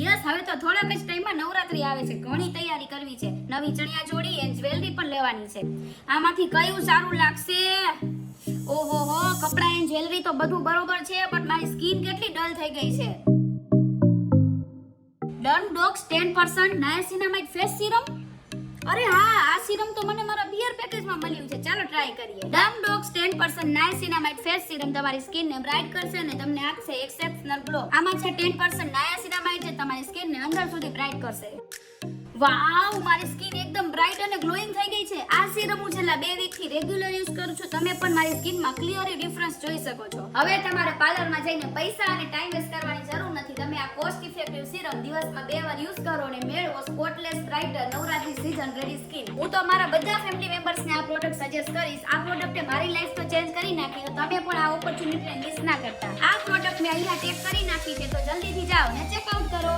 Yes, હવે તો થોડાક જ ટાઈમમાં નવરાત્રી આવે છે. ઘણી તૈયારી કરવી છે. નવી ચણિયા ચોળી અને જ્વેલરી પણ લેવાની છે. આમાંથી કયું સારું લાગશે? ઓહો હો, કપડા અને જ્વેલરી તો બધું બરોબર છે, પણ મારી સ્કિન કેટલી ડલ થઈ ગઈ છે. ડન ડોક્સ 10% નાયાસિનામાઇડ ફેસ સિરમ. અરે હા, આ સિરમ તો મને મારા બિયર પેકેજમાં મળ્યું છે. ચાલો ટ્રાય કરીએ. ડન ડોક્સ 10% નાયાસિનામાઇડ ફેસ સિરમ તમારી સ્કિનને બ્રાઇટ કરશે અને તમને આપશે એક્સેપ્શનલ ગ્લો. આમાં છે 10% નાયાસિનામાઇડ જે તમારી સ્કિનને અંદર સુધી બ્રાઇટ કરશે. વાવ, મારી સ્કિન એકદમ બ્રાઇટ અને ગ્લોઈંગ થઈ ગઈ છે. આ સિરમ હું છેલ્લા 2 વીકથી રેગ્યુલર યુઝ કરું છું. તમે પણ મારી સ્કિનમાં ક્લિયરલી ડિફરન્સ જોઈ શકો છો. હવે તમારે પાર્લરમાં જઈને પૈસા અને ટાઈમ વેસ્ટ કરવાની જરૂર નથી. તમે આ કોસ્ટ ઇફેક્ટિવ સિરમ દિવસમાં 2 વાર યુઝ કરો અને મેળવો spotless brighter Navratri season ready skin. હું તો મારા બધા ફેમિલી મેમ્બર્સને આ પ્રોડક્ટ સજેસ્ટ કરીશ. આ પ્રોડક્ટે મારી લાઈફ તો ચેન્જ કરી નાખી. તો તમે પણ આ ઓપોર્ચ્યુનિટીને મિસ ના કરતા. આ પ્રોડક્ટ મેં અહીંયા ટેગ કરી નાખી છે, તો જલ્દીથી જાઓ અને ચેકઆઉટ કરો.